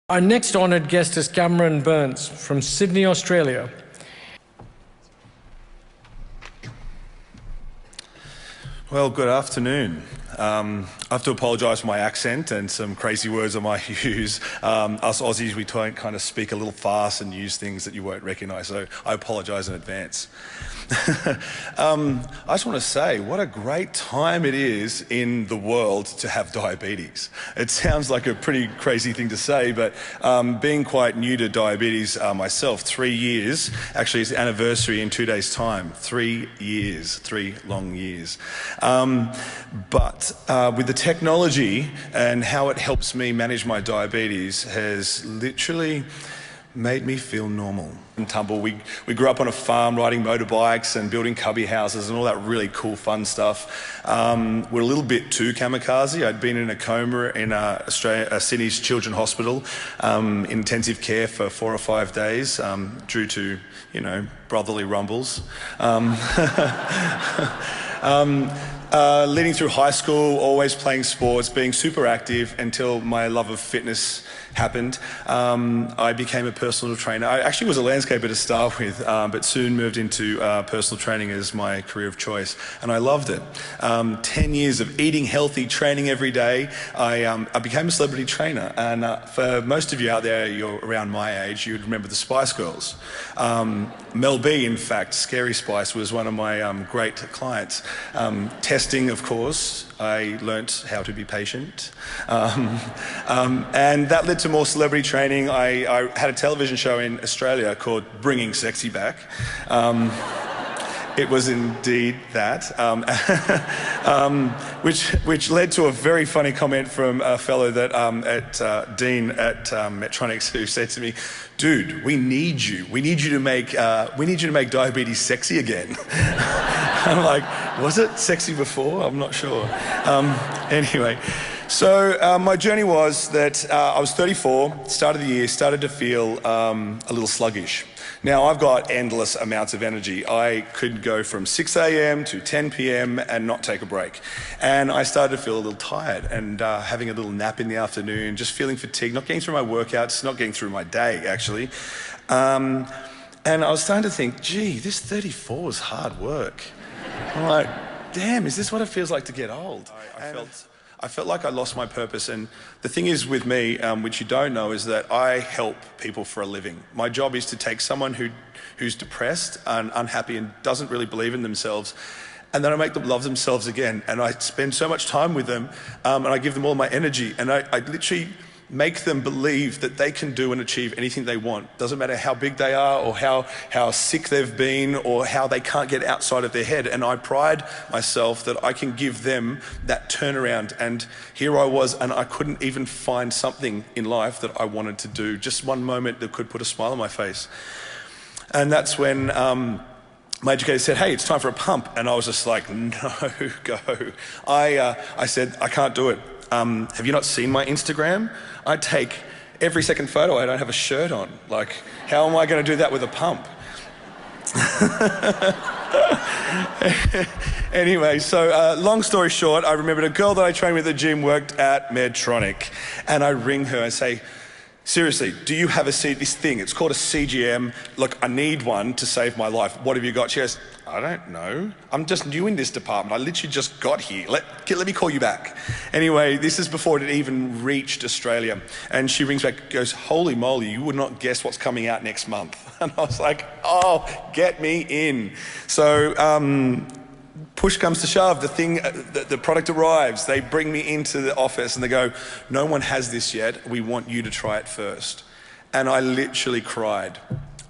Our next honoured guest is Byrnes from Sydney, Australia. Well, good afternoon. I have to apologise for my accent and some crazy words I might use. Us Aussies, we try and kind of speak a little fast and use things that you won't recognise, so I apologise in advance. I just want to say what a great time it is in the world to have diabetes. It sounds like a pretty crazy thing to say, but being quite new to diabetes myself, 3 years, actually it's the anniversary in 2 days' time, 3 years, 3 long years. But with the technology and how it helps me manage my diabetes has literally made me feel normal. And tumble, we grew up on a farm riding motorbikes and building cubby houses and all that really cool fun stuff. We're a little bit too kamikaze. I'd been in a coma in Sydney's Children's Hospital, in intensive care for 4 or 5 days, due to, you know, brotherly rumbles. Leading through high school, always playing sports, being super active until my love of fitness happened. I became a personal trainer. I actually was a landscaper to start with, but soon moved into personal training as my career of choice, and I loved it. 10 years of eating healthy, training every day, I became a celebrity trainer, and for most of you out there, you're around my age, you'd remember the Spice Girls. Mel B, in fact, Scary Spice, was one of my great clients. Testing, of course, I learnt how to be patient, and that led to more celebrity training. I had a television show in Australia called Bringing Sexy Back. It was indeed that, which led to a very funny comment from a fellow that Dean at Medtronic, who said to me, "Dude, we need you. We need you to make diabetes sexy again." I'm like, was it sexy before? I'm not sure. Anyway, so my journey was that I was 34, started the year, started to feel a little sluggish. Now, I've got endless amounts of energy. I could go from 6 a.m. to 10 p.m. and not take a break. And I started to feel a little tired and having a little nap in the afternoon, just feeling fatigued, not getting through my workouts, not getting through my day, actually. And I was starting to think, gee, this 34 is hard work. I'm like, damn, is this what it feels like to get old? I felt like I lost my purpose, and the thing is with me, which you don't know, is that I help people for a living. My job is to take someone who's depressed and unhappy and doesn't really believe in themselves, and then I make them love themselves again, and I spend so much time with them, and I give them all my energy, and I literally make them believe that they can do and achieve anything they want. Doesn't matter how big they are or how sick they've been or how they can't get outside of their head. And I pride myself that I can give them that turnaround. And here I was, and I couldn't even find something in life that I wanted to do. Just one moment that could put a smile on my face. And that's when my educator said, "Hey, it's time for a pump." And I was just like, no go. I said, "I can't do it. Have you not seen my Instagram? I take every second photo, I don't have a shirt on. Like, how am I going to do that with a pump?" Anyway, so long story short, I remembered a girl that I trained with at the gym worked at Medtronic, and I ring her and say, "Seriously, do you have this thing? It's called a CGM. Look, I need one to save my life. What have you got?" She goes, "I don't know. I'm just new in this department. I literally just got here. Let me call you back." Anyway, this is before it even reached Australia. And she rings back, goes, "Holy moly, you would not guess what's coming out next month." And I was like, oh, get me in. So push comes to shove, the product arrives, they bring me into the office and they go, "No one has this yet, we want you to try it first." And I literally cried.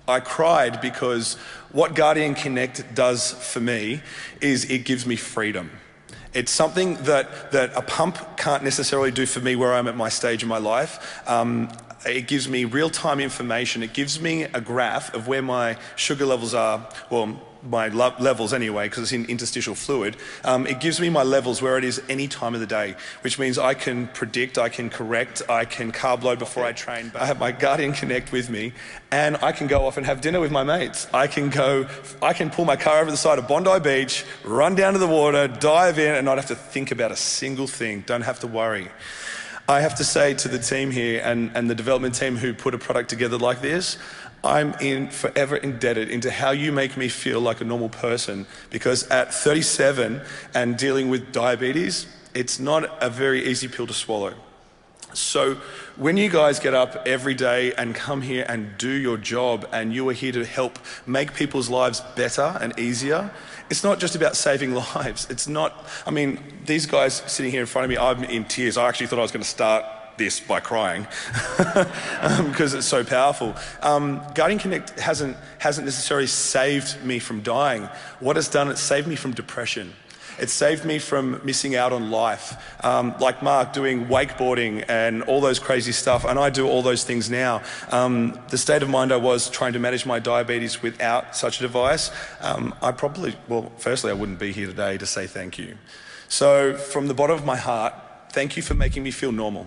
I cried because what Guardian Connect does for me is it gives me freedom. It's something that a pump can't necessarily do for me where I'm at my stage in my life. It gives me real-time information. It gives me a graph of where my sugar levels are, well, my levels anyway, because it's in interstitial fluid. It gives me my levels where it is any time of the day, which means I can predict, I can correct, I can carb load before I train. I have my Guardian Connect with me, and I can go off and have dinner with my mates. I can pull my car over the side of Bondi Beach, run down to the water, dive in, and not have to think about a single thing, don't have to worry. I have to say to the team here and the development team who put a product together like this, I'm forever indebted into how you make me feel like a normal person, because at 37 and dealing with diabetes, it's not a very easy pill to swallow. So when you guys get up every day and come here and do your job, and you are here to help make people's lives better and easier, it's not just about saving lives. It's not, I mean, these guys sitting here in front of me, I'm in tears. I actually thought I was going to start this by crying because it's so powerful. Guardian Connect hasn't necessarily saved me from dying. What it's done, it's saved me from depression. It saved me from missing out on life. Like Mark doing wakeboarding and all those crazy stuff, and I do all those things now. The state of mind I was trying to manage my diabetes without such a device, firstly, I wouldn't be here today to say thank you. So from the bottom of my heart, thank you for making me feel normal.